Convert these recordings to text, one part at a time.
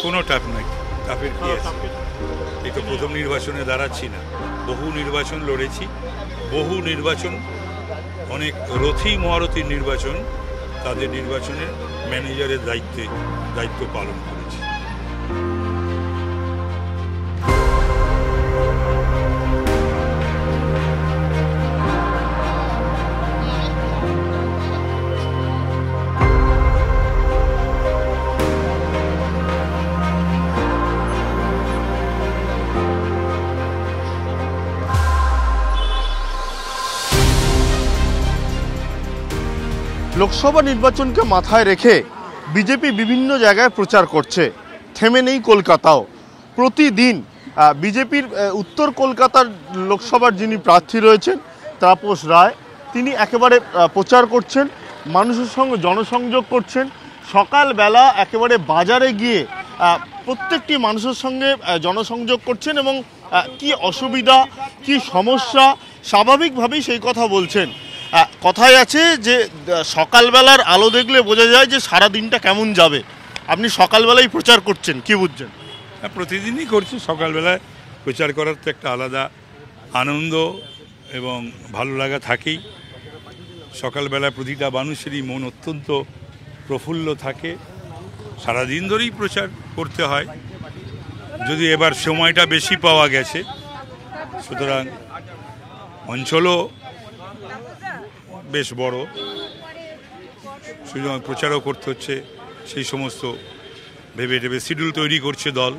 কোনো টাফ নয়, টাফের কি আছে? এই তো প্রথম নির্বাচনে দাঁড়াচ্ছি না, বহু নির্বাচন লড়েছি, বহু নির্বাচন, অনেক রথী মহারথীর নির্বাচন, তাদের নির্বাচনের ম্যানেজারের দায়িত্ব পালন করেছি। লোকসভা নির্বাচনকে মাথায় রেখে বিজেপি বিভিন্ন জায়গায় প্রচার করছে, থেমে নেই কলকাতাও। প্রতিদিন বিজেপির উত্তর কলকাতার লোকসভার যিনি প্রার্থী রয়েছেন তাপস রায়, তিনি একেবারে প্রচার করছেন, মানুষের সঙ্গে জনসংযোগ করছেন। সকালবেলা একেবারে বাজারে গিয়ে প্রত্যেকটি মানুষের সঙ্গে জনসংযোগ করছেন এবং কি অসুবিধা, কি সমস্যা, স্বাভাবিকভাবেই সেই কথা বলছেন। কথায় আছে যে সকালবেলার আলো দেখলে বোঝা যায় যে সারা দিনটা কেমন যাবে। আপনি সকালবেলায় প্রচার করছেন, কি বুঝছেন? প্রতিদিনই করছি, সকালবেলায় প্রচার করার তো একটা আলাদা আনন্দ এবং ভালো লাগা থাকেই। সকালবেলায় প্রতিটা মানুষেরই মন অত্যন্ত প্রফুল্ল থাকে, সারাদিন ধরেই প্রচার করতে হয়। যদি এবার সময়টা বেশি পাওয়া গেছে, সুতরাং অঞ্চলও বেশ বড়, সুতরাং প্রচারও করতে হচ্ছে। সেই সমস্ত ভেবে শিডিউল তৈরি করছে দল।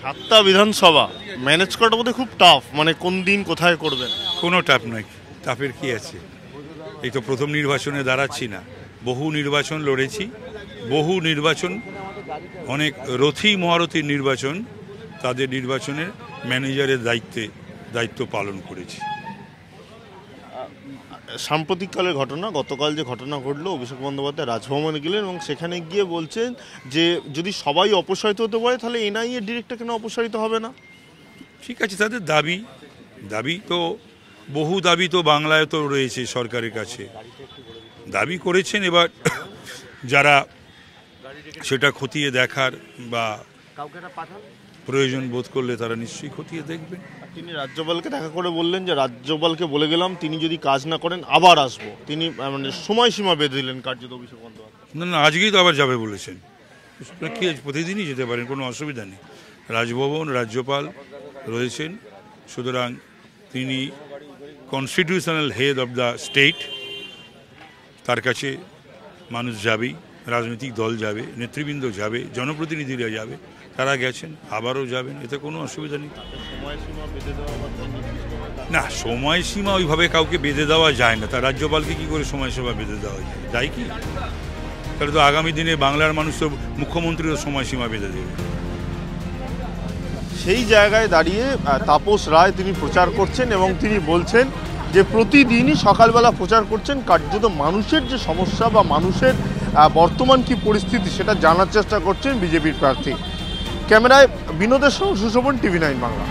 7টা বিধানসভা ম্যানেজ করাটা বোধহয় খুব টাফ, মানে কোন দিন কোথায় করবেন? কোনো টাফ নয়, টাফের কি আছে? এই তো প্রথম নির্বাচনে দাঁড়াচ্ছি না, বহু নির্বাচন লড়েছি, বহু নির্বাচন, অনেক রথী মহারথীর নির্বাচন, তাদের নির্বাচনের ম্যানেজারের দায়িত্ব পালন করেছি। সাম্প্রতিককালের ঘটনা, গতকাল যে ঘটনা ঘটলো, অভিষেক বন্দ্যোপাধ্যায় রাজভবনে গেলেন এবং সেখানে গিয়ে বলছেন যে যদি সবাই অপসারিত হতে পারে তাহলে এনআইএ ডিরেক্টর কেন অপসারিত হবে না? ঠিক আছে, তাদের দাবি তো বহু দাবি তো বাংলায় তো রয়েছে, সরকারের কাছে দাবি করেছেন। এবার যারা সেটা খতিয়ে দেখার বা প্রয়োজন বোধ করলে তারা নিশ্চয়ই খতিয়ে দেখবেন। তিনি রাজ্যপালকে দেখা করে বললেন যে রাজ্যপালকে বলে গেলাম তিনি যদি কাজ না করেন আবার আসবো। তিনি মানে সময়সীমা বেঁধে দিলেন কার্যত অভিষেক বন্দ্যোপাধ্যায়। না, আজকেই তো আবার যাবে বলেছেন। কি প্রতিদিনই যেতে পারেন, কোনো অসুবিধা নেই। রাজভবন, রাজ্যপাল রয়েছেন, সুতরাং তিনি constitutional head of the state, তার কাছে মানুষ যাবেই, রাজনৈতিক দল যাবে, নেতৃবৃন্দ যাবে, জনপ্রতিনিধিরা যাবে, তারা গেছেন, আবারও যাবেন, এতে কোনো অসুবিধা নেই। না, সময়সীমা ওইভাবে কাউকে বেঁধে দেওয়া যায় না। তার রাজ্যপালকে কি করে সময়সীমা বেঁধে দেওয়া যায় কি? তাহলে তো আগামী দিনে বাংলার মানুষ তো মুখ্যমন্ত্রীরও সময়সীমা বেঁধে দেবে। সেই জায়গায় দাঁড়িয়ে তাপস রায় তিনি প্রচার করছেন এবং তিনি বলছেন যে প্রতিদিনই সকালবেলা প্রচার করছেন, কার্যত মানুষের যে সমস্যা বা মানুষের বর্তমান কি পরিস্থিতি সেটা জানার চেষ্টা করছেন বিজেপির প্রার্থী। ক্যামেরায় বিনোদের সঙ্গে সুশোভন, TV9 বাংলা।